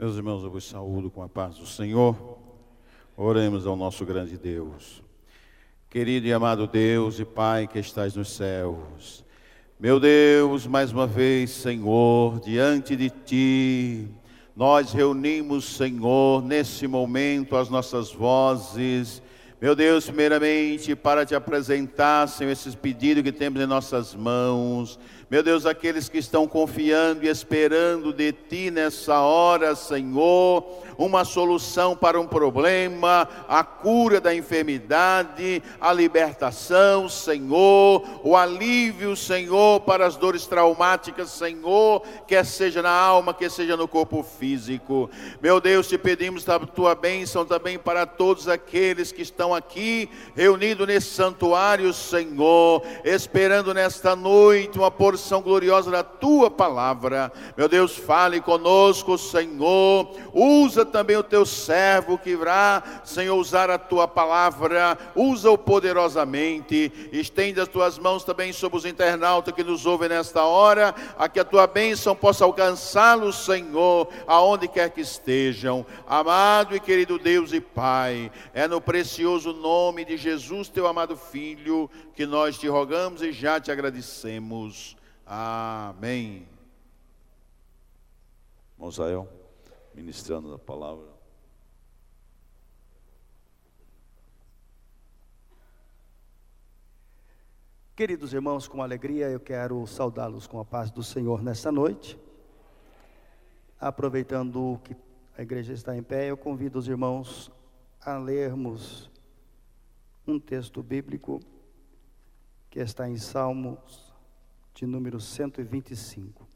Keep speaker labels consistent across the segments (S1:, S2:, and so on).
S1: Meus irmãos, eu vos saúdo com a paz do Senhor. Oremos ao nosso grande Deus. Querido e amado Deus e Pai que estás nos céus, meu Deus, mais uma vez, Senhor, diante de Ti, nós reunimos, Senhor, nesse momento as nossas vozes, meu Deus, primeiramente para Te apresentar, Senhor, esses pedidos que temos em nossas mãos. Meu Deus, aqueles que estão confiando e esperando de Ti nessa hora, Senhor, uma solução para um problema, a cura da enfermidade, a libertação, Senhor, o alívio, Senhor, para as dores traumáticas, Senhor, quer seja na alma, quer seja no corpo físico. Meu Deus, Te pedimos a Tua bênção também para todos aqueles que estão aqui, reunidos nesse santuário, Senhor, esperando nesta noite uma porção gloriosa da Tua palavra. Meu Deus, fale conosco, Senhor, usa também o Teu servo que irá, Senhor, usar a Tua palavra, usa-o poderosamente, estende as Tuas mãos também sobre os internautas que nos ouvem nesta hora, a que a Tua bênção possa alcançá-los, Senhor, aonde quer que estejam. Amado e querido Deus e Pai, é no precioso nome de Jesus, Teu amado Filho, que nós Te rogamos e já Te agradecemos. Amém. Mosael, ministrando a palavra.
S2: Queridos irmãos, com alegria eu quero saudá-los com a paz do Senhor nesta noite. Aproveitando que a igreja está em pé, eu convido os irmãos a lermos um texto bíblico que está em Salmos de número 125.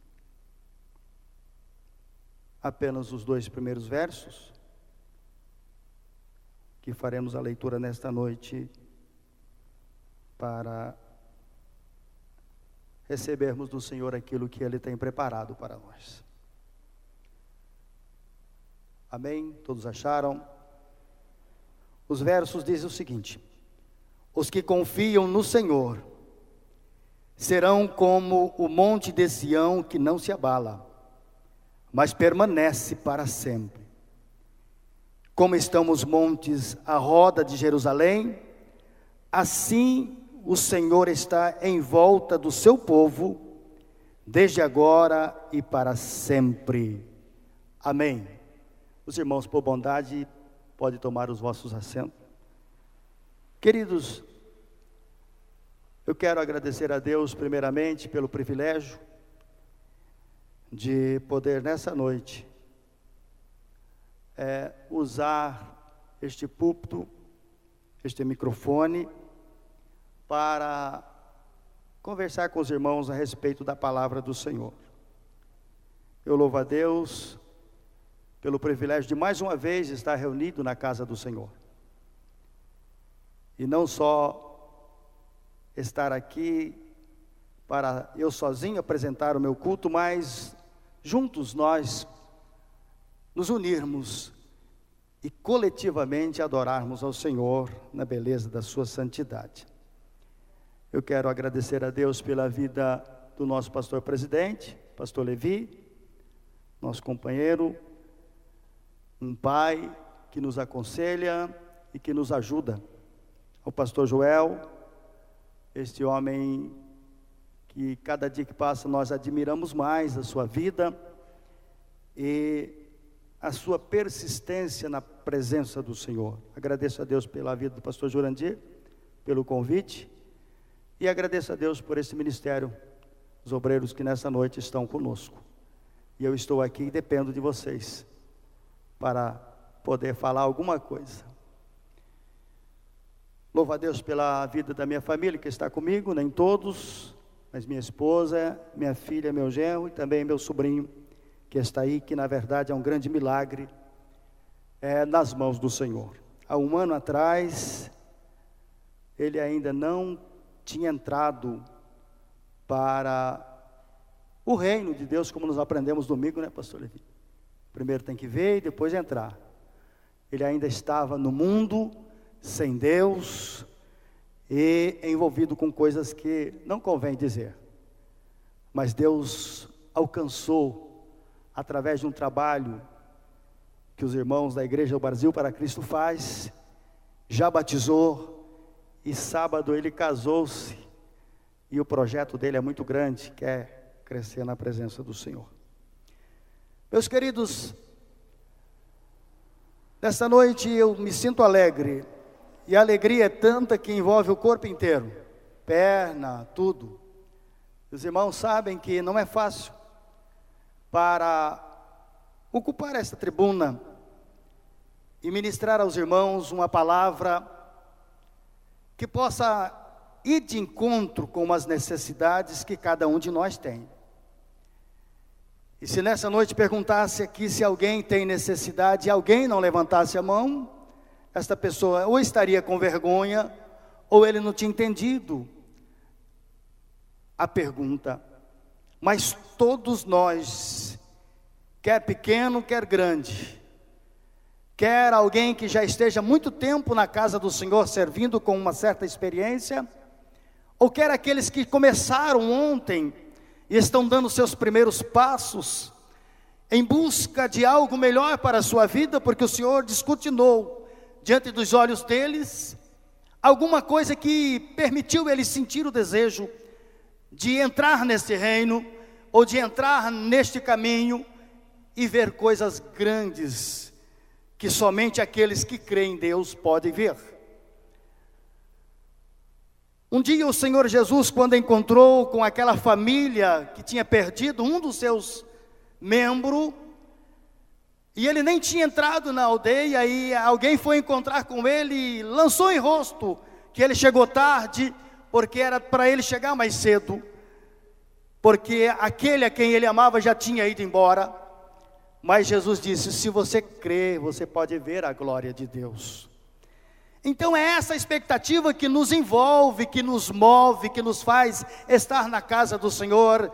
S2: Apenas os 2 primeiros versos, que faremos a leitura nesta noite, para recebermos do Senhor aquilo que Ele tem preparado para nós. Amém? Todos acharam? Os versos dizem o seguinte: os que confiam no Senhor serão como o monte de Sião que não se abala, mas permanece para sempre. Como estão os montes à roda de Jerusalém, assim o Senhor está em volta do seu povo, desde agora e para sempre. Amém. Os irmãos, por bondade, podem tomar os vossos assentos. Queridos, eu quero agradecer a Deus primeiramente pelo privilégio de poder nessa noite usar este púlpito, este microfone, para conversar com os irmãos a respeito da palavra do Senhor. Eu louvo a Deus pelo privilégio de mais uma vez estar reunido na casa do Senhor. E não só estar aqui para eu sozinho apresentar o meu culto, mas juntos nós nos unirmos e coletivamente adorarmos ao Senhor na beleza da sua santidade. Eu quero agradecer a Deus pela vida do nosso pastor presidente, pastor Levi, nosso companheiro, um pai que nos aconselha e que nos ajuda. Ao pastor Joel, este homem que cada dia que passa nós admiramos mais a sua vida e a sua persistência na presença do Senhor. Agradeço a Deus pela vida do pastor Jurandir, pelo convite, e agradeço a Deus por esse ministério, os obreiros que nessa noite estão conosco. E eu estou aqui e dependo de vocês para poder falar alguma coisa. Louvo a Deus pela vida da minha família que está comigo, nem todos, mas minha esposa, minha filha, meu genro e também meu sobrinho que está aí, que na verdade é um grande milagre nas mãos do Senhor. Há um ano atrás, ele ainda não tinha entrado para o reino de Deus, como nós aprendemos domingo, né, pastor Levi? Primeiro tem que ver e depois entrar. Ele ainda estava no mundo, sem Deus, e envolvido com coisas que não convém dizer. Mas Deus alcançou, através de um trabalho que os irmãos da Igreja do Brasil para Cristo faz, já batizou, e sábado ele casou-se, e o projeto dele é muito grande, quer crescer na presença do Senhor. Meus queridos, nesta noite eu me sinto alegre, e a alegria é tanta que envolve o corpo inteiro, perna, tudo. Os irmãos sabem que não é fácil para ocupar esta tribuna e ministrar aos irmãos uma palavra que possa ir de encontro com as necessidades que cada um de nós tem. E se nessa noite perguntasse aqui se alguém tem necessidade e alguém não levantasse a mão, esta pessoa ou estaria com vergonha, ou ele não tinha entendido a pergunta. Mas todos nós, quer pequeno, quer grande, quer alguém que já esteja muito tempo na casa do Senhor, servindo com uma certa experiência, ou quer aqueles que começaram ontem e estão dando seus primeiros passos, em busca de algo melhor para a sua vida, porque o Senhor descortinou diante dos olhos deles alguma coisa que permitiu eles sentir o desejo de entrar nesse reino, ou de entrar neste caminho, e ver coisas grandes, que somente aqueles que creem em Deus podem ver. Um dia o Senhor Jesus, quando encontrou com aquela família que tinha perdido um dos seus membros, e ele nem tinha entrado na aldeia, e alguém foi encontrar com ele e lançou em rosto que ele chegou tarde, porque era para ele chegar mais cedo, porque aquele a quem ele amava já tinha ido embora. Mas Jesus disse: se você crê, você pode ver a glória de Deus. Então é essa expectativa que nos envolve, que nos move, que nos faz estar na casa do Senhor,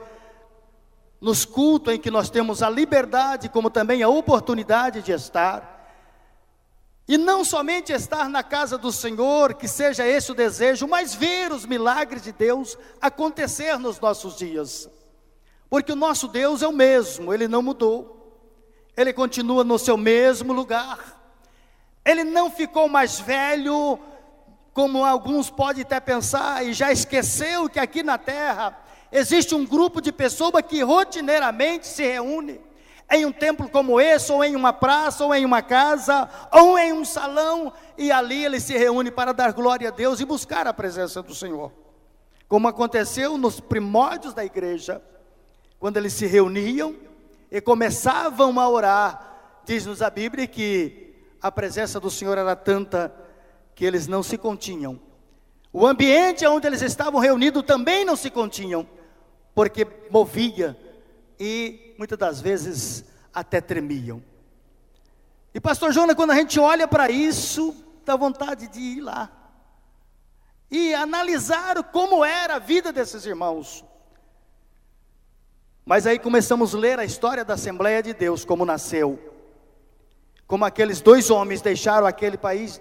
S2: nos cultos em que nós temos a liberdade, como também a oportunidade de estar. E não somente estar na casa do Senhor, que seja esse o desejo, mas ver os milagres de Deus acontecer nos nossos dias. Porque o nosso Deus é o mesmo, Ele não mudou. Ele continua no seu mesmo lugar. Ele não ficou mais velho, como alguns podem até pensar, e já esqueceu que aqui na terra existe um grupo de pessoas que rotineiramente se reúne em um templo como esse, ou em uma praça, ou em uma casa, ou em um salão, e ali ele se reúne para dar glória a Deus e buscar a presença do Senhor. Como aconteceu nos primórdios da igreja, quando eles se reuniam e começavam a orar, diz-nos a Bíblia que a presença do Senhor era tanta que eles não se continham. O ambiente onde eles estavam reunidos também não se continham, porque movia e muitas das vezes até tremiam. E pastor Jonas, quando a gente olha para isso, dá vontade de ir lá e analisar como era a vida desses irmãos. Mas aí começamos a ler a história da Assembleia de Deus, como nasceu, como aqueles dois homens deixaram aquele país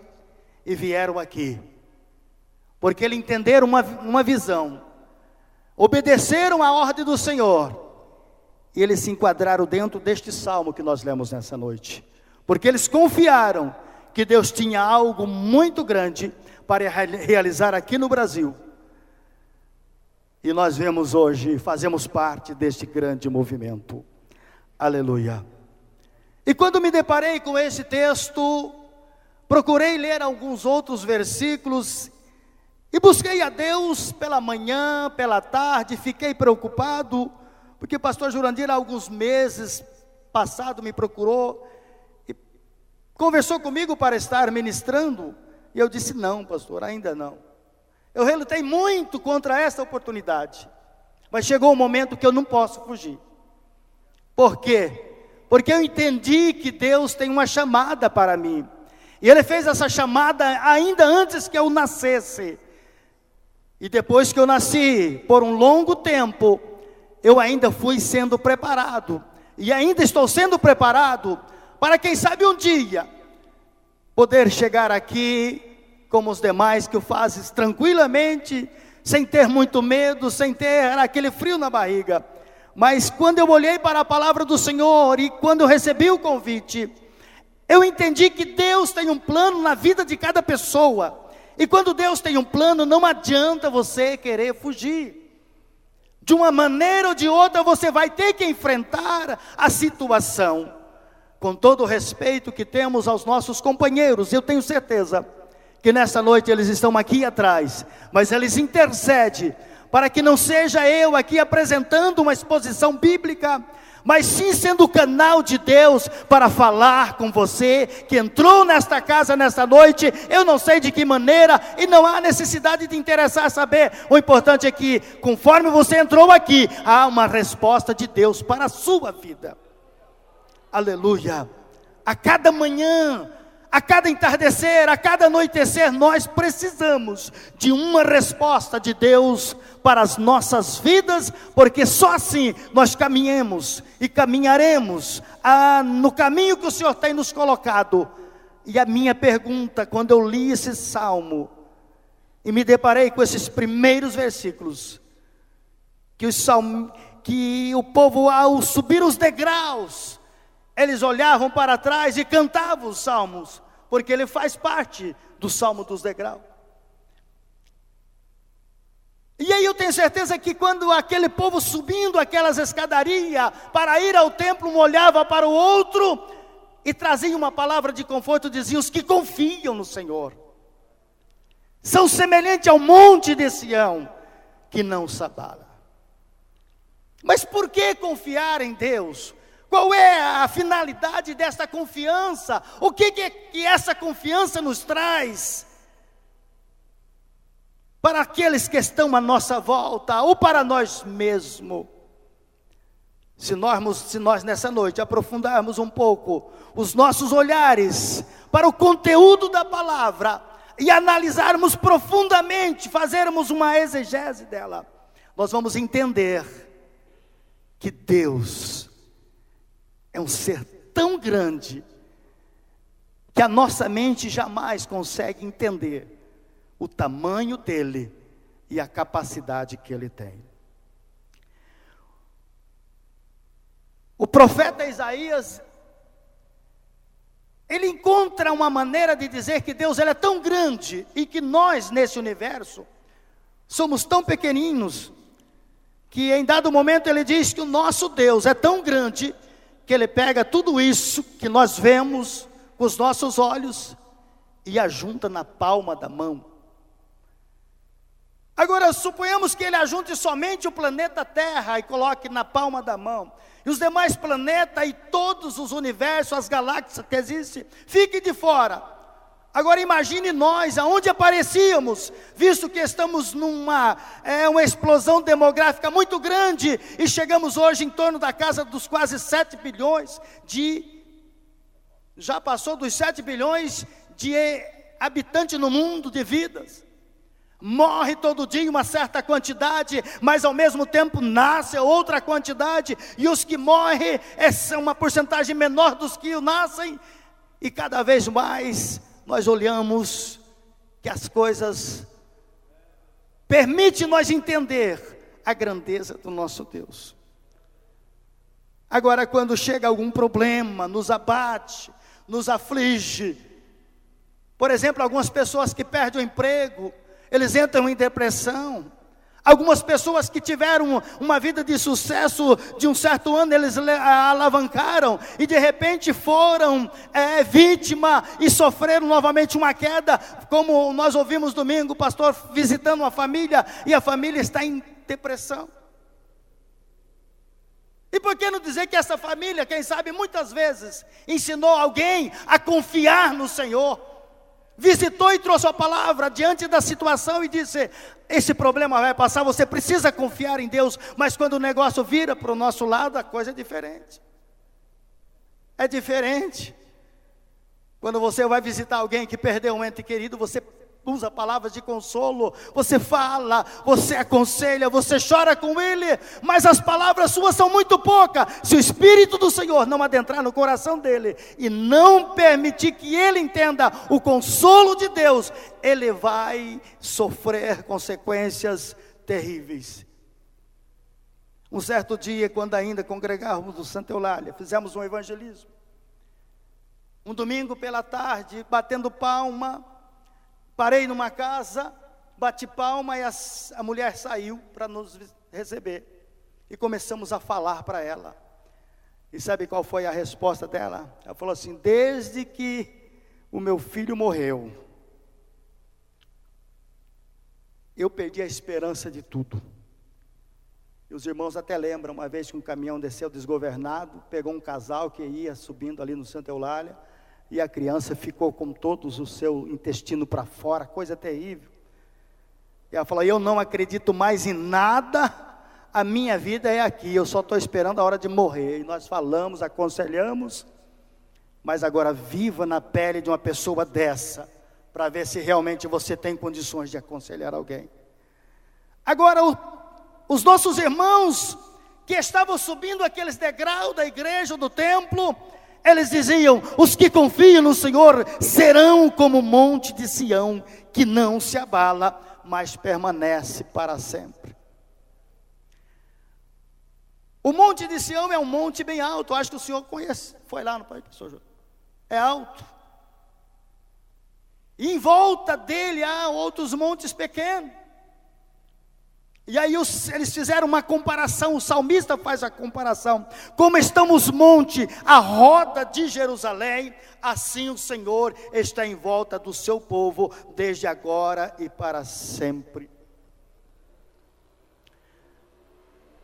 S2: e vieram aqui, porque eles entenderam uma visão, obedeceram a ordem do Senhor, e eles se enquadraram dentro deste salmo que nós lemos nessa noite, porque eles confiaram que Deus tinha algo muito grande para realizar aqui no Brasil. E nós vemos hoje, fazemos parte deste grande movimento. Aleluia. E quando me deparei com esse texto, procurei ler alguns outros versículos, e busquei a Deus pela manhã, pela tarde, fiquei preocupado, porque o pastor Jurandir, há alguns meses passado, me procurou, e conversou comigo para estar ministrando, e eu disse: não, pastor, ainda não. Eu relutei muito contra essa oportunidade, mas chegou um momento que eu não posso fugir. Por quê? Porque eu entendi que Deus tem uma chamada para mim, e Ele fez essa chamada ainda antes que eu nascesse, e depois que eu nasci, por um longo tempo, eu ainda fui sendo preparado, e ainda estou sendo preparado, para quem sabe um dia, poder chegar aqui, como os demais que o fazem tranquilamente, sem ter muito medo, sem ter aquele frio na barriga. Mas quando eu olhei para a palavra do Senhor, e quando eu recebi o convite, Eu entendi que Deus tem um plano na vida de cada pessoa. E quando Deus tem um plano, não adianta você querer fugir. De uma maneira ou de outra, você vai ter que enfrentar a situação. Com todo o respeito que temos aos nossos companheiros, eu tenho certeza que nessa noite eles estão aqui atrás, mas eles intercedem para que não seja eu aqui apresentando uma exposição bíblica, mas sim sendo o canal de Deus para falar com você que entrou nesta casa nesta noite. Eu não sei de que maneira, e não há necessidade de interessar saber. O importante é que, conforme você entrou aqui, há uma resposta de Deus para a sua vida. Aleluia. A cada manhã, a cada entardecer, a cada anoitecer, nós precisamos de uma resposta de Deus para as nossas vidas, porque só assim nós caminhamos e caminharemos no caminho que o Senhor tem nos colocado. E a minha pergunta, quando eu li esse salmo e me deparei com esses primeiros versículos, que o povo, ao subir os degraus, eles olhavam para trás e cantavam os salmos, porque ele faz parte do salmo dos degraus. E aí eu tenho certeza que quando aquele povo subindo aquelas escadarias para ir ao templo, um olhava para o outro e trazia uma palavra de conforto, dizia: os que confiam no Senhor são semelhantes ao monte de Sião, que não se abala. Mas por que confiar em Deus? Qual é a finalidade dessa confiança? O que essa confiança nos traz? Para aqueles que estão à nossa volta, ou para nós mesmos. Se nós nessa noite aprofundarmos um pouco os nossos olhares para o conteúdo da palavra, e analisarmos profundamente, fazermos uma exegese dela, nós vamos entender que Deus é um ser tão grande que a nossa mente jamais consegue entender o tamanho dele e a capacidade que ele tem. O profeta Isaías, ele encontra uma maneira de dizer que Deus ele é tão grande e que nós nesse universo somos tão pequeninos, que em dado momento ele diz que o nosso Deus é tão grande que ele pega tudo isso que nós vemos com os nossos olhos e ajunta na palma da mão. Agora, suponhamos que ele ajunte somente o planeta Terra e coloque na palma da mão, e os demais planetas e todos os universos, as galáxias que existem, fiquem de fora. Agora imagine nós, aonde aparecíamos, visto que estamos numa uma explosão demográfica muito grande, e chegamos hoje em torno da casa dos quase 7 bilhões já passou dos 7 bilhões de habitantes no mundo, de vidas. Morre todo dia uma certa quantidade, mas ao mesmo tempo nasce outra quantidade, e os que morrem são uma porcentagem menor dos que nascem, e cada vez mais nós olhamos que as coisas permitem nós entender a grandeza do nosso Deus. Agora, quando chega algum problema, nos abate, nos aflige, por exemplo, algumas pessoas que perdem o emprego, eles entram em depressão. Algumas pessoas que tiveram uma vida de sucesso de um certo ano, eles alavancaram e de repente foram vítima e sofreram novamente uma queda, como nós ouvimos domingo, o pastor visitando uma família, e a família está em depressão. E por que não dizer que essa família, quem sabe muitas vezes, ensinou alguém a confiar no Senhor, visitou e trouxe a palavra diante da situação e disse: esse problema vai passar, você precisa confiar em Deus. Mas quando o negócio vira para o nosso lado, a coisa é diferente. É diferente. Quando você vai visitar alguém que perdeu um ente querido, você usa palavras de consolo, você fala, você aconselha, você chora com ele, mas as palavras suas são muito poucas. Se o Espírito do Senhor não adentrar no coração dele e não permitir que ele entenda o consolo de Deus, ele vai sofrer consequências terríveis. Um certo dia, quando ainda congregávamos no Santa Eulália, fizemos um evangelismo, Um domingo pela tarde, batendo palma, parei numa casa, bati palma e a mulher saiu para nos receber. E começamos a falar para ela. E sabe qual foi a resposta dela? Ela falou assim: desde que o meu filho morreu, eu perdi a esperança de tudo. E os irmãos até lembram, uma vez que um caminhão desceu desgovernado, pegou um casal que ia subindo ali no Santa Eulália, e a criança ficou com todos o seu intestino para fora, coisa terrível. E ela falou: eu não acredito mais em nada, a minha vida é aqui, eu só estou esperando a hora de morrer. E nós falamos, aconselhamos, mas agora viva na pele de uma pessoa dessa, para ver se realmente você tem condições de aconselhar alguém. Agora, os nossos irmãos que estavam subindo aqueles degraus da igreja, do templo, eles diziam: os que confiam no Senhor serão como o monte de Sião, que não se abala, mas permanece para sempre. O monte de Sião é um monte bem alto, acho que o senhor conhece, foi lá no Pai do Senhor. É alto. E em volta dele há outros montes pequenos. E aí eles fizeram uma comparação, o salmista faz a comparação. Como estão os montes à roda de Jerusalém, assim o Senhor está em volta do seu povo, desde agora e para sempre.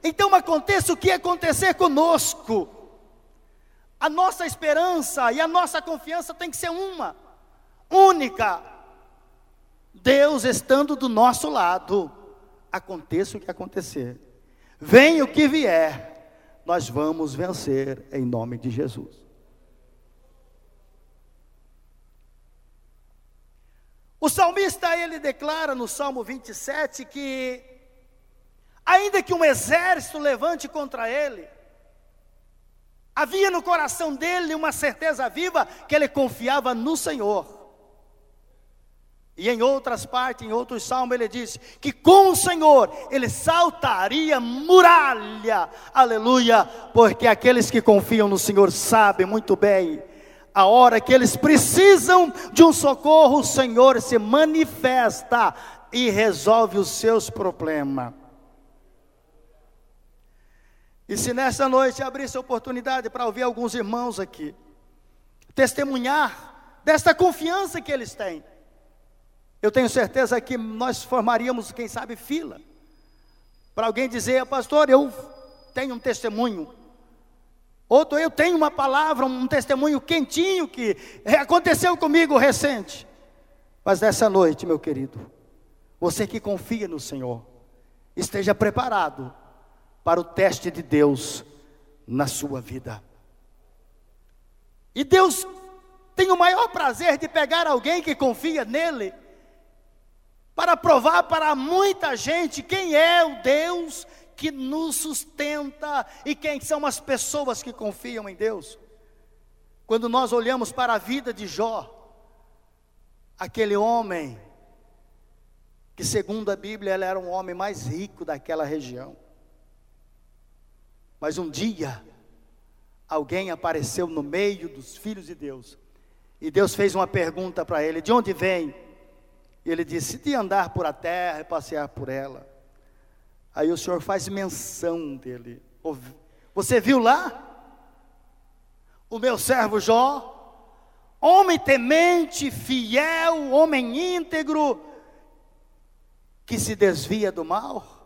S2: Então aconteça o que acontecer conosco, a nossa esperança e a nossa confiança tem que ser uma, única. Deus estando do nosso lado, aconteça o que acontecer, venha o que vier, nós vamos vencer em nome de Jesus. O salmista, ele declara no Salmo 27 que ainda que um exército levante contra ele, havia no coração dele uma certeza viva que ele confiava no Senhor. E em outras partes, em outros salmos, ele diz que com o Senhor ele saltaria muralha, aleluia, porque aqueles que confiam no Senhor sabem muito bem, a hora que eles precisam de um socorro, o Senhor se manifesta e resolve os seus problemas. E se nessa noite abrisse a oportunidade para ouvir alguns irmãos aqui, testemunhar desta confiança que eles têm, eu tenho certeza que nós formaríamos, quem sabe, fila, para alguém dizer: pastor, eu tenho um testemunho, outro, eu tenho uma palavra, um testemunho quentinho que aconteceu comigo recente. Mas nessa noite, meu querido, você que confia no Senhor, esteja preparado para o teste de Deus na sua vida. E Deus tem o maior prazer de pegar alguém que confia nele, para provar para muita gente quem é o Deus que nos sustenta e quem são as pessoas que confiam em Deus. Quando nós olhamos para a vida de Jó, aquele homem que, segundo a Bíblia, ele era um homem mais rico daquela região. Mas um dia, alguém apareceu no meio dos filhos de Deus, e Deus fez uma pergunta para ele: de onde vem? E ele disse: de andar por a terra e passear por ela. Aí o Senhor faz menção dele: você viu lá? O meu servo Jó, homem temente, fiel, homem íntegro, que se desvia do mal?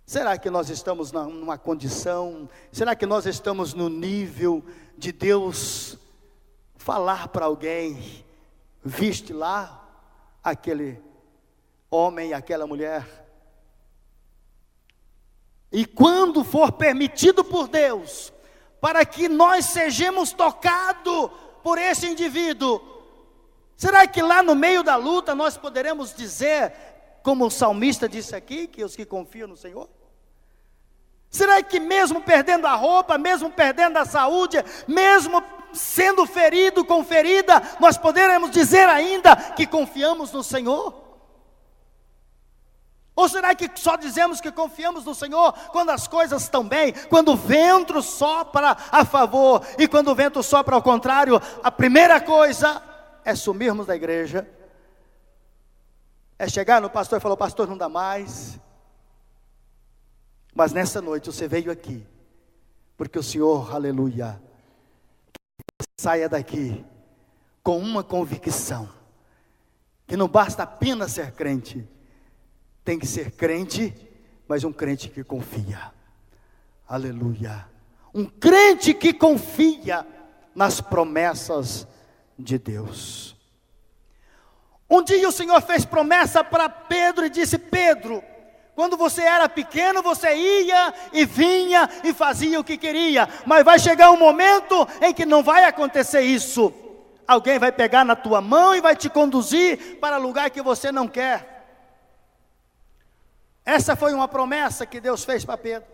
S2: Será que nós estamos numa condição, será que nós estamos no nível de Deus falar para alguém: viste lá aquele homem e aquela mulher? E quando for permitido por Deus, para que nós sejamos tocados por esse indivíduo, será que lá no meio da luta nós poderemos dizer, como o salmista disse aqui, que os que confiam no Senhor? Será que mesmo perdendo a roupa, mesmo perdendo a saúde, mesmo sendo ferido com ferida, nós poderemos dizer ainda que confiamos no Senhor? Ou será que só dizemos que confiamos no Senhor quando as coisas estão bem, quando o vento sopra a favor, e quando o vento sopra ao contrário, a primeira coisa é sumirmos da igreja, é chegar no pastor e falar: pastor, não dá mais. Mas nessa noite você veio aqui, porque o Senhor, aleluia, saia daqui com uma convicção, que não basta apenas ser crente, tem que ser crente, mas um crente que confia, aleluia, um crente que confia nas promessas de Deus. Um dia o Senhor fez promessa para Pedro e disse: Pedro, quando você era pequeno, você ia e vinha e fazia o que queria, mas vai chegar um momento em que não vai acontecer isso. Alguém vai pegar na tua mão e vai te conduzir para lugar que você não quer. Essa foi uma promessa que Deus fez para Pedro.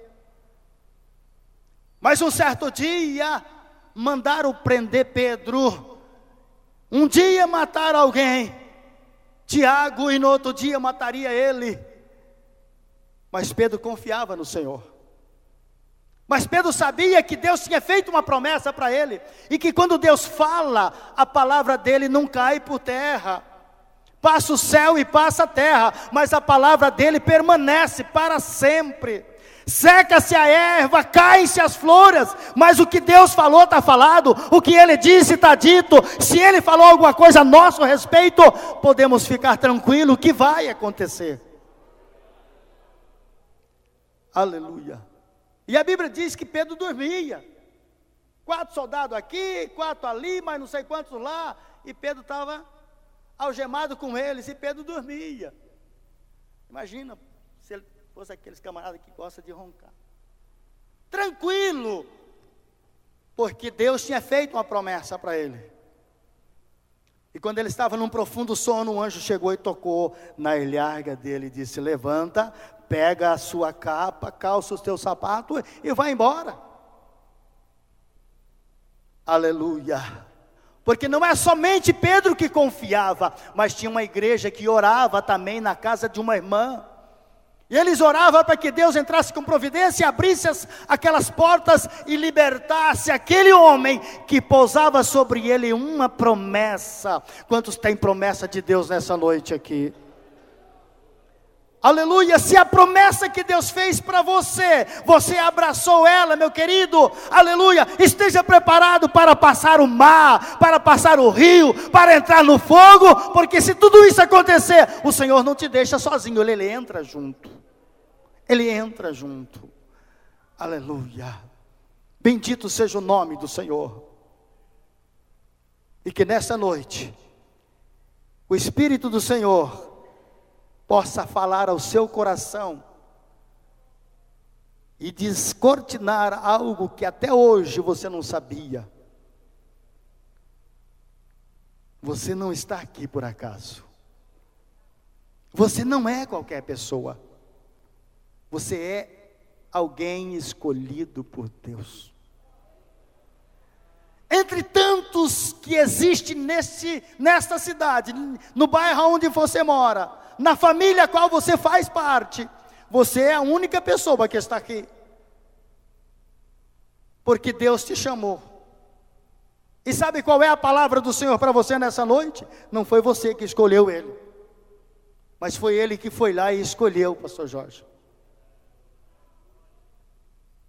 S2: Mas um certo dia, mandaram prender Pedro. Um dia mataram alguém, Tiago, e no outro dia mataria ele. Mas Pedro confiava no Senhor. Mas Pedro sabia que Deus tinha feito uma promessa para ele, e que quando Deus fala, a palavra dele não cai por terra. Passa o céu e passa a terra, mas a palavra dele permanece para sempre. Seca-se a erva, caem-se as flores, mas o que Deus falou está falado, o que Ele disse está dito. Se Ele falou alguma coisa a nosso respeito, podemos ficar tranquilos que vai acontecer. Aleluia. E a Bíblia diz que Pedro dormia. 4 soldados aqui, 4 ali, mas não sei quantos lá, e Pedro estava algemado com eles, e Pedro dormia. Imagina se ele fosse aqueles camaradas que gostam de roncar. Tranquilo, porque Deus tinha feito uma promessa para ele. E quando ele estava num profundo sono, um anjo chegou e tocou na ilharga dele e disse: levanta, pega a sua capa, calça os teus sapatos e vai embora. Aleluia. Porque não é somente Pedro que confiava, mas tinha uma igreja que orava também na casa de uma irmã. E eles oravam para que Deus entrasse com providência, abrisse aquelas portas e libertasse aquele homem que pousava sobre ele uma promessa. Quantos têm promessa de Deus nessa noite aqui? Aleluia. Se a promessa que Deus fez para você, você abraçou ela, meu querido, aleluia, esteja preparado para passar o mar, para passar o rio, para entrar no fogo, porque se tudo isso acontecer, o Senhor não te deixa sozinho, Ele entra junto. Ele entra junto. Aleluia. Bendito seja o nome do Senhor. E que nessa noite, o Espírito do Senhor possa falar ao seu coração e descortinar algo que até hoje você não sabia. Você não está aqui por acaso. Você não é qualquer pessoa. Você é alguém escolhido por Deus. Entre tantos que existem nesta cidade, no bairro onde você mora, na família a qual você faz parte, você é a única pessoa que está aqui. Porque Deus te chamou. E sabe qual é a palavra do Senhor para você nessa noite? Não foi você que escolheu Ele, mas foi Ele que foi lá e escolheu, pastor Jorge.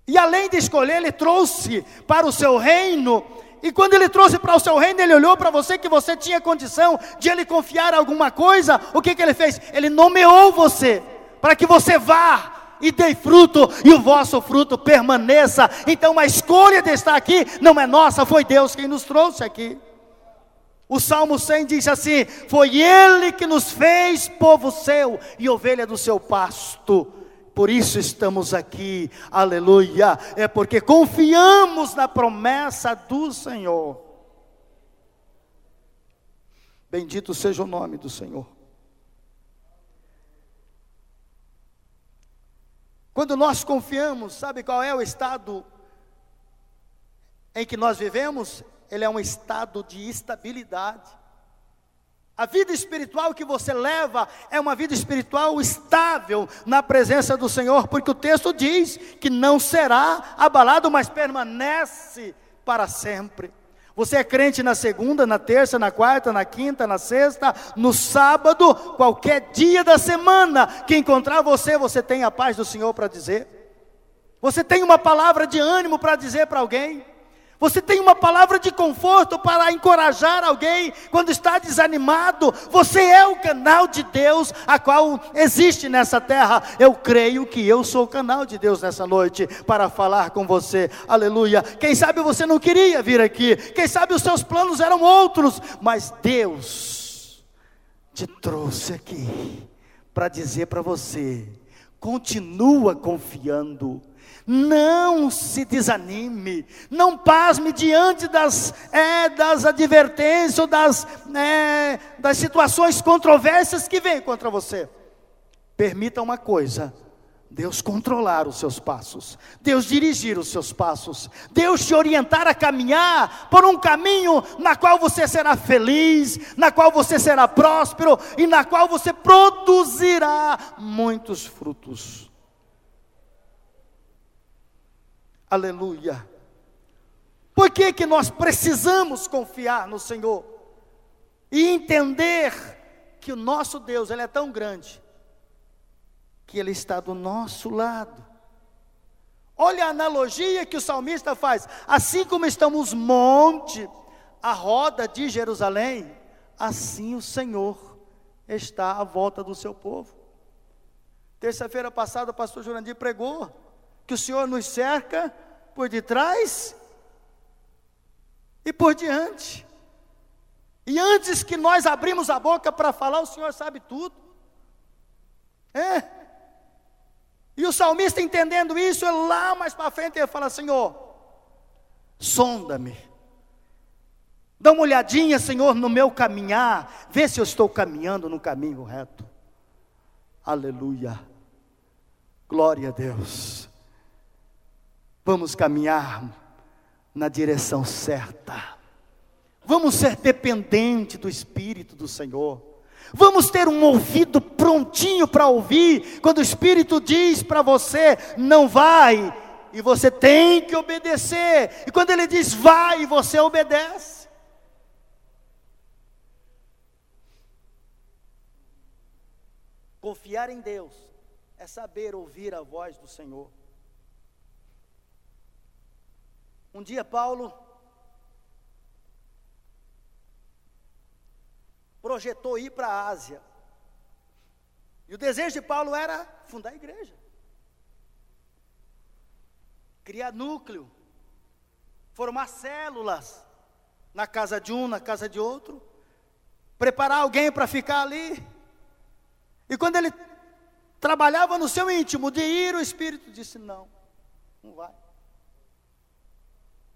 S2: E além de escolher, Ele trouxe para o seu reino. E quando Ele trouxe para o seu reino, Ele olhou para você que você tinha condição de Ele confiar alguma coisa. O que Ele fez? Ele nomeou você para que você vá e dê fruto, e o vosso fruto permaneça. Então a escolha de estar aqui não é nossa, foi Deus quem nos trouxe aqui. O Salmo 100 diz assim: foi Ele que nos fez povo seu e ovelha do seu pasto. Por isso estamos aqui, aleluia, é porque confiamos na promessa do Senhor. Bendito seja o nome do Senhor. Quando nós confiamos, sabe qual é o estado em que nós vivemos? Ele é um estado de estabilidade. A vida espiritual que você leva é uma vida espiritual estável na presença do Senhor, porque o texto diz que não será abalado, mas permanece para sempre. Você é crente na segunda, na terça, na quarta, na quinta, na sexta, no sábado, qualquer dia da semana que encontrar você, você tem a paz do Senhor para dizer. Você tem uma palavra de ânimo para dizer para alguém. Você tem uma palavra de conforto para encorajar alguém quando está desanimado. Você é o canal de Deus a qual existe nessa terra. Eu creio que eu sou o canal de Deus nessa noite para falar com você. Aleluia. Quem sabe você não queria vir aqui. Quem sabe os seus planos eram outros. Mas Deus te trouxe aqui para dizer para você: continua confiando. Não se desanime, não pasme diante das advertências ou das situações controversas que vêm contra você. Permita uma coisa: Deus controlar os seus passos, Deus dirigir os seus passos, Deus te orientar a caminhar por um caminho na qual você será feliz, na qual você será próspero e na qual você produzirá muitos frutos. Aleluia. Por que que nós precisamos confiar no Senhor e entender que o nosso Deus, Ele é tão grande que Ele está do nosso lado? Olha a analogia que o salmista faz: assim como estão os montes à roda de Jerusalém, assim o Senhor está à volta do seu povo. Terça-feira passada o pastor Jurandir pregou que o Senhor nos cerca por detrás e por diante. E antes que nós abrimos a boca para falar, o Senhor sabe tudo. E o salmista, entendendo isso, lá mais para frente ele fala: Senhor, sonda-me, dá uma olhadinha, Senhor, no meu caminhar, vê se eu estou caminhando no caminho reto. Aleluia, glória a Deus. Vamos caminhar na direção certa. Vamos ser dependentes do Espírito do Senhor. Vamos ter um ouvido prontinho para ouvir quando o Espírito diz para você: não vai, e você tem que obedecer. E quando Ele diz vai, você obedece. Confiar em Deus é saber ouvir a voz do Senhor. Um dia Paulo projetou ir para a Ásia. E o desejo de Paulo era fundar a igreja, criar núcleo, formar células na casa de um, na casa de outro, preparar alguém para ficar ali. E quando ele trabalhava no seu íntimo de ir, o Espírito disse: não vai.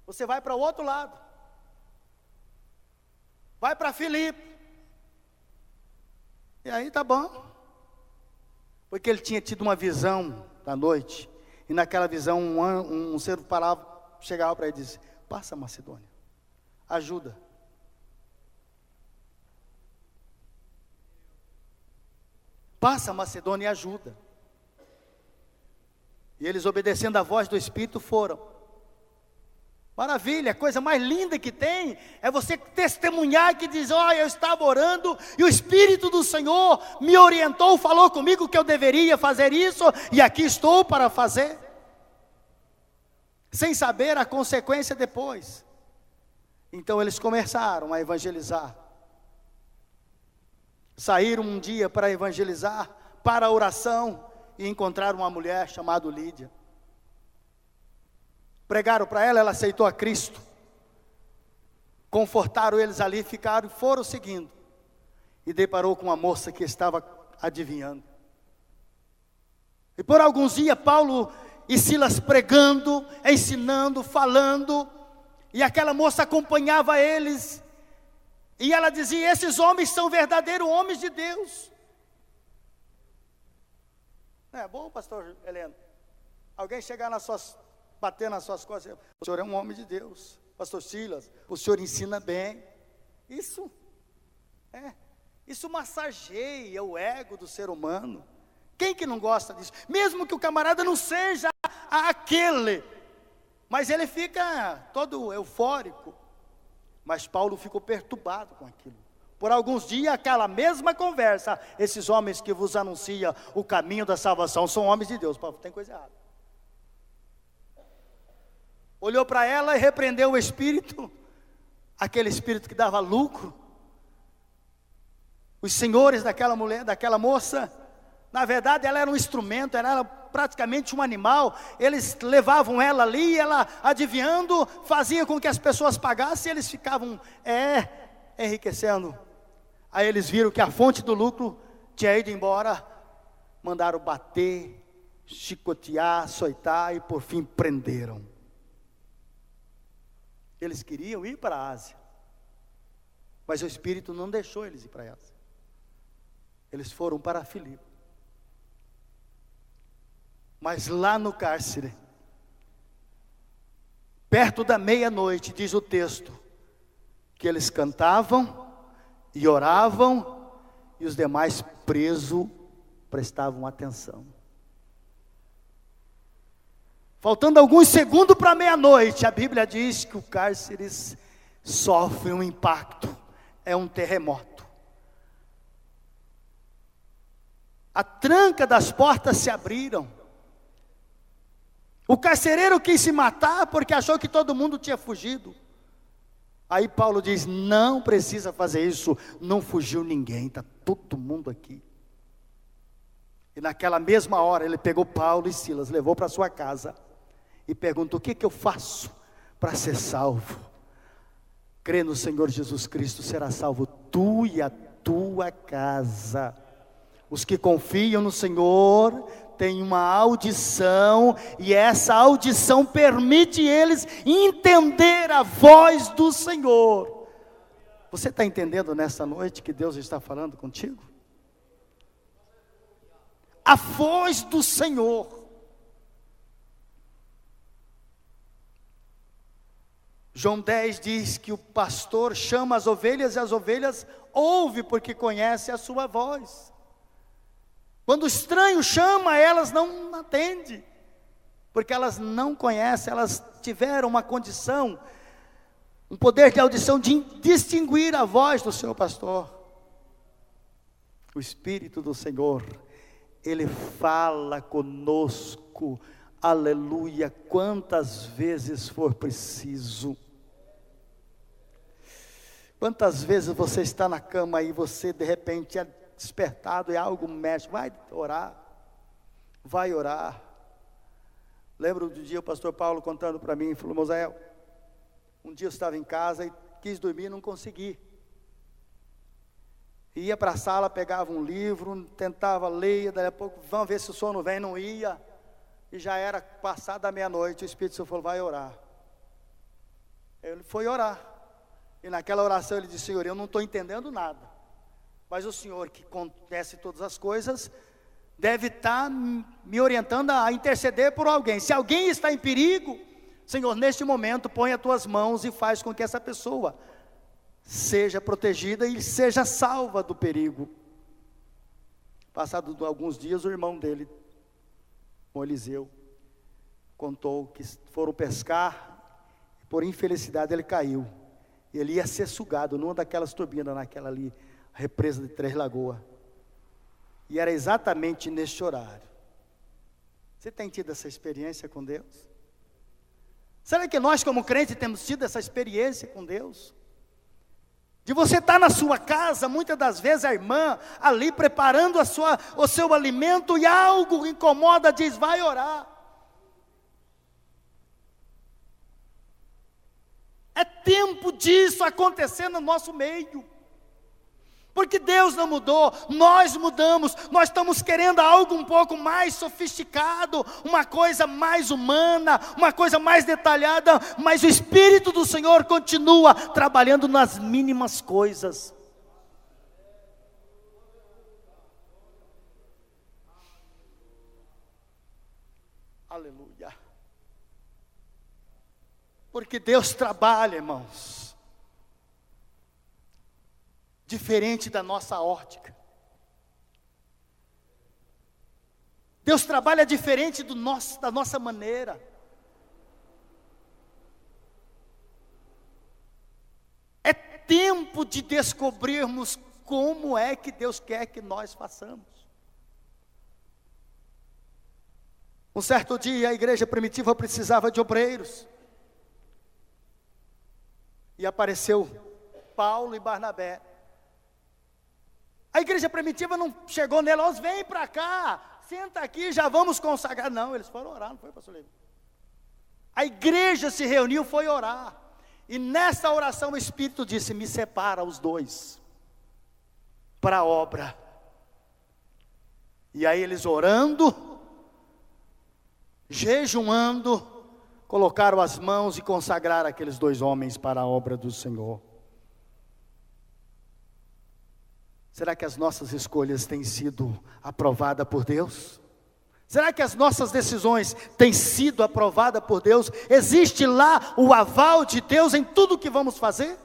S2: Você vai para o outro lado. Vai para Filipe. E aí tá bom. Porque ele tinha tido uma visão da noite. E naquela visão um ser chegava para ele e disse: passa a Macedônia. Ajuda. Passa a Macedônia e ajuda. E eles, obedecendo a voz do Espírito, foram. Maravilha, a coisa mais linda que tem é você testemunhar que diz: olha, eu estava orando e o Espírito do Senhor me orientou, falou comigo que eu deveria fazer isso e aqui estou para fazer, sem saber a consequência depois. Então eles começaram a evangelizar, saíram um dia para evangelizar, para a oração, e encontraram uma mulher chamada Lídia. Pregaram para ela, ela aceitou a Cristo. Confortaram eles ali, ficaram e foram seguindo. E deparou com uma moça que estava adivinhando. E por alguns dias, Paulo e Silas pregando, ensinando, falando. E aquela moça acompanhava eles. E ela dizia: esses homens são verdadeiros homens de Deus. Não é bom, pastor Heleno? Alguém chegar bater nas suas costas: o senhor é um homem de Deus. Pastor Silas, o senhor ensina bem. Isso Isso massageia o ego do ser humano. Quem que não gosta disso? Mesmo que o camarada não seja aquele, mas ele fica todo eufórico. Mas Paulo ficou perturbado com aquilo. Por alguns dias, aquela mesma conversa, esses homens que vos anunciam o caminho da salvação, são homens de Deus. Paulo, tem coisa errada. Olhou para ela e repreendeu o espírito, aquele espírito que dava lucro. Os senhores daquela mulher, daquela moça, na verdade ela era um instrumento, ela era praticamente um animal. Eles levavam ela ali, ela adivinhando, fazia com que as pessoas pagassem, e eles ficavam enriquecendo. Aí eles viram que a fonte do lucro tinha ido embora, mandaram bater, chicotear, açoitar e por fim prenderam. Eles queriam ir para a Ásia, mas o Espírito não deixou eles ir para a Ásia. Eles foram para Filipe. Mas lá no cárcere, perto da meia-noite, diz o texto, que eles cantavam e oravam, e os demais presos prestavam atenção. Faltando alguns segundos para meia-noite, a Bíblia diz que o cárcere sofre um impacto, é um terremoto. A tranca das portas se abriram. O carcereiro quis se matar porque achou que todo mundo tinha fugido. Aí Paulo diz, não precisa fazer isso, não fugiu ninguém, está todo mundo aqui. E naquela mesma hora ele pegou Paulo e Silas, levou para sua casa e perguntou, o que eu faço para ser salvo? Crê no Senhor Jesus Cristo, será salvo tu e a tua casa. Os que confiam no Senhor têm uma audição, e essa audição permite eles entender a voz do Senhor. Você está entendendo nessa noite que Deus está falando contigo? A voz do Senhor. João 10 diz que o pastor chama as ovelhas e as ovelhas ouvem porque conhece a sua voz. Quando o estranho chama, elas não atendem, porque elas não conhecem, elas tiveram uma condição, um poder de audição de distinguir a voz do seu pastor. O Espírito do Senhor, Ele fala conosco, aleluia, quantas vezes for preciso. Quantas vezes você está na cama e você de repente é despertado e algo mexe, vai orar. Lembro do dia o pastor Paulo contando para mim, falou, Mosael, um dia eu estava em casa e quis dormir e não consegui. Ia para a sala, pegava um livro, tentava ler, daí a pouco, vamos ver se o sono vem, não ia. E já era passada a meia-noite, o Espírito Santo falou, vai orar. Ele foi orar. E naquela oração ele disse, Senhor, eu não estou entendendo nada. Mas o Senhor que conhece todas as coisas, deve estar me orientando a interceder por alguém. Se alguém está em perigo, Senhor, neste momento, põe as tuas mãos e faz com que essa pessoa seja protegida e seja salva do perigo. Passados alguns dias, o irmão dele, o Eliseu, contou que foram pescar, e por infelicidade ele caiu. E ele ia ser sugado numa daquelas turbinas, naquela ali, represa de Três Lagoas. E era exatamente neste horário. Você tem tido essa experiência com Deus? Será que nós como crentes temos tido essa experiência com Deus? De você estar na sua casa, muitas das vezes a irmã ali preparando o seu alimento e algo incomoda, diz, vai orar. É tempo disso acontecer no nosso meio. Porque Deus não mudou, nós mudamos, nós estamos querendo algo um pouco mais sofisticado, uma coisa mais humana, uma coisa mais detalhada, mas o Espírito do Senhor continua trabalhando nas mínimas coisas. Aleluia. Porque Deus trabalha, irmãos, diferente da nossa ótica. Deus trabalha diferente da nossa maneira. É tempo de descobrirmos como é que Deus quer que nós façamos. Um certo dia a igreja primitiva precisava de obreiros. E apareceu Paulo e Barnabé. A igreja primitiva não chegou nela, vem para cá, senta aqui, já vamos consagrar. Não, eles foram orar, não foi, pastor Levi? A igreja se reuniu, foi orar. E nessa oração o Espírito disse, me separa os dois para a obra. E aí eles orando, jejuando, colocaram as mãos e consagraram aqueles dois homens para a obra do Senhor. Será que as nossas escolhas têm sido aprovadas por Deus? Será que as nossas decisões têm sido aprovadas por Deus? Existe lá o aval de Deus em tudo que vamos fazer?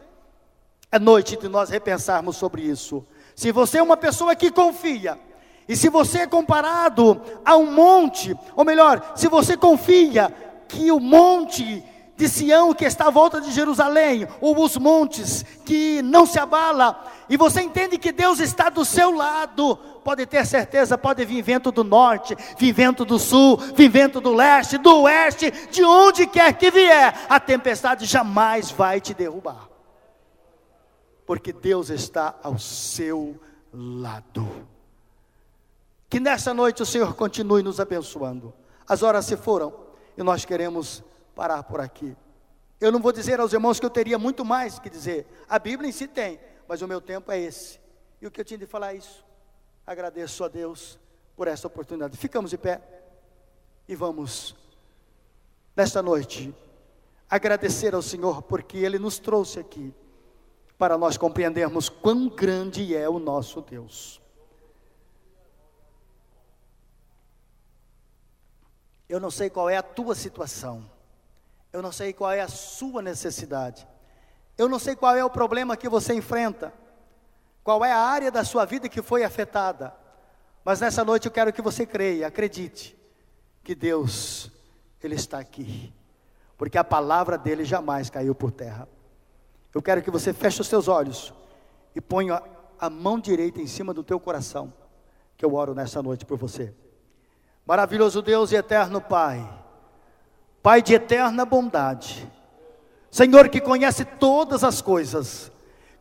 S2: É noite de nós repensarmos sobre isso. Se você é uma pessoa que confia, e se você é comparado a um monte, ou melhor, se você confia que o monte de Sião que está à volta de Jerusalém, ou os montes que não se abala, e você entende que Deus está do seu lado, pode ter certeza, pode vir vento do norte, vir vento do sul, vir vento do leste, do oeste, de onde quer que vier, a tempestade jamais vai te derrubar, porque Deus está ao seu lado. Que nessa noite o Senhor continue nos abençoando. As horas se foram, e nós queremos parar por aqui. Eu não vou dizer aos irmãos que eu teria muito mais que dizer, a Bíblia em si tem, mas o meu tempo é esse, e o que eu tinha de falar é isso. Agradeço a Deus por essa oportunidade. Ficamos de pé, e vamos, nesta noite, agradecer ao Senhor, porque Ele nos trouxe aqui, para nós compreendermos quão grande é o nosso Deus. Eu não sei qual é a tua situação, eu não sei qual é a sua necessidade, eu não sei qual é o problema que você enfrenta, qual é a área da sua vida que foi afetada, mas nessa noite eu quero que você creia, acredite, que Deus, Ele está aqui, porque a palavra dEle jamais caiu por terra. Eu quero que você feche os seus olhos, e ponha a mão direita em cima do teu coração, que eu oro nessa noite por você. Maravilhoso Deus e eterno Pai, Pai de eterna bondade, Senhor que conhece todas as coisas,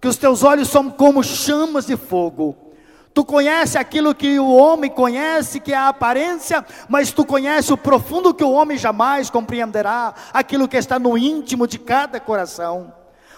S2: que os teus olhos são como chamas de fogo, Tu conhece aquilo que o homem conhece, que é a aparência, mas Tu conhece o profundo que o homem jamais compreenderá, aquilo que está no íntimo de cada coração.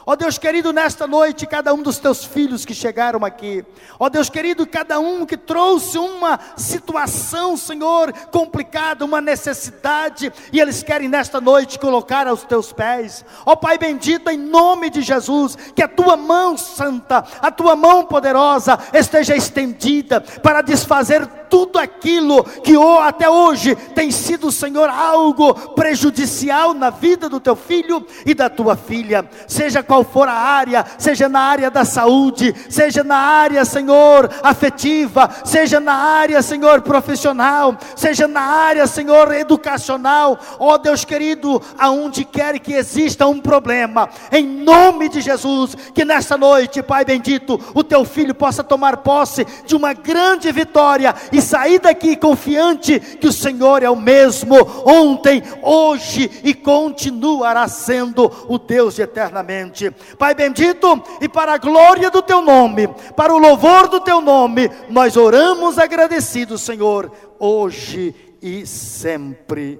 S2: Ó Deus querido, nesta noite, cada um dos Teus filhos que chegaram aqui, ó Deus querido, cada um que trouxe uma situação, Senhor, complicada, uma necessidade, e eles querem nesta noite colocar aos Teus pés. Ó Pai bendito, em nome de Jesus, que a Tua mão santa, a Tua mão poderosa esteja estendida para desfazer tudo aquilo que até hoje tem sido, Senhor, algo prejudicial na vida do Teu filho e da Tua filha, seja qual for a área, seja na área da saúde, seja na área, Senhor, afetiva, seja na área, Senhor, profissional, seja na área, Senhor, educacional. Ó Deus querido, aonde quer que exista um problema, em nome de Jesus, que nessa noite, Pai bendito, o Teu filho possa tomar posse de uma grande vitória e sair daqui confiante que o Senhor é o mesmo ontem, hoje e continuará sendo o Deus de eternamente. Pai bendito, e para a glória do Teu nome, para o louvor do Teu nome, nós oramos agradecidos, Senhor, hoje e sempre.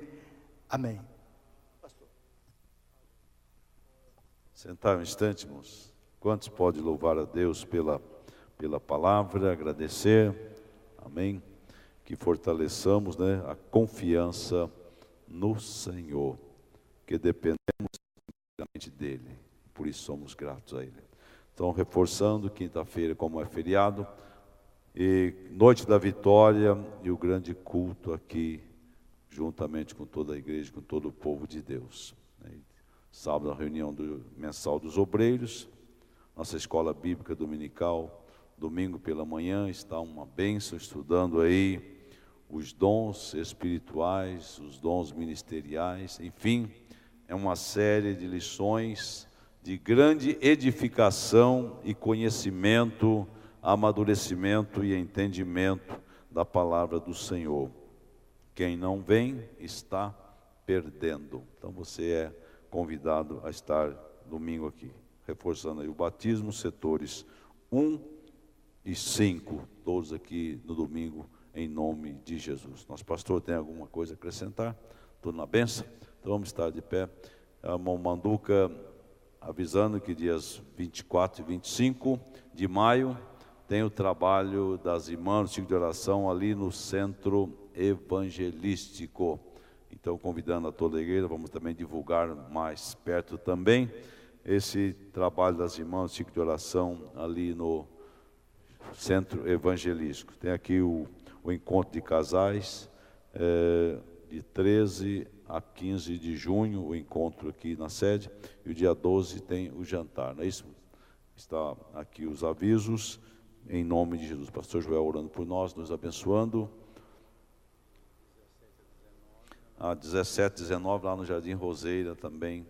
S2: Amém.
S1: Sentar um instante, irmãos. Quantos podem louvar a Deus pela palavra, agradecer? Amém. Que fortaleçamos, a confiança no Senhor, que dependemos dEle, por isso somos gratos a Ele. Então, reforçando, quinta-feira, como é feriado, e noite da vitória, e o grande culto aqui, juntamente com toda a igreja, com todo o povo de Deus. Sábado, a reunião mensal dos obreiros,
S3: nossa escola bíblica dominical. Domingo pela manhã está uma bênção, estudando aí os dons espirituais, os dons ministeriais, enfim, é uma série de lições de grande edificação e conhecimento, amadurecimento e entendimento da palavra do Senhor. Quem não vem está perdendo. Então você é convidado a estar domingo aqui, reforçando aí o batismo, setores 1 e 5, todos aqui no domingo, em nome de Jesus. Nosso pastor tem alguma coisa a acrescentar? Tudo na bênção? Então vamos estar de pé. A irmã Manduca avisando que dias 24 e 25 de maio tem o trabalho das irmãs do ciclo de oração ali no centro evangelístico. Então, convidando a toda a igreja, vamos também divulgar mais perto também esse trabalho das irmãs do ciclo de oração ali no centro evangelístico. Tem aqui o encontro de casais, de 13 a 15 de junho, o encontro aqui na sede, e o dia 12 tem o jantar, não é isso? Está aqui os avisos, em nome de Jesus. Pastor Joel orando por nós, nos abençoando. 17, 19, lá no Jardim Roseira também.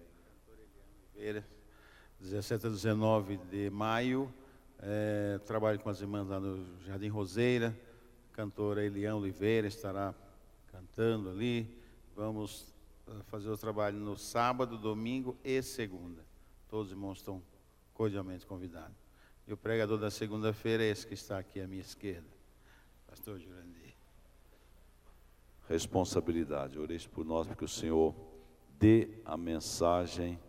S1: 17 a 19 de maio, trabalho com as irmãs lá no Jardim Roseira. Cantora Eliane Oliveira estará cantando ali. Vamos fazer o trabalho no sábado, domingo e segunda. Todos os irmãos estão cordialmente convidados. E o pregador da segunda-feira é esse que está aqui à minha esquerda, pastor Jurandir.
S3: Responsabilidade, orei por nós, porque o Senhor dê a mensagem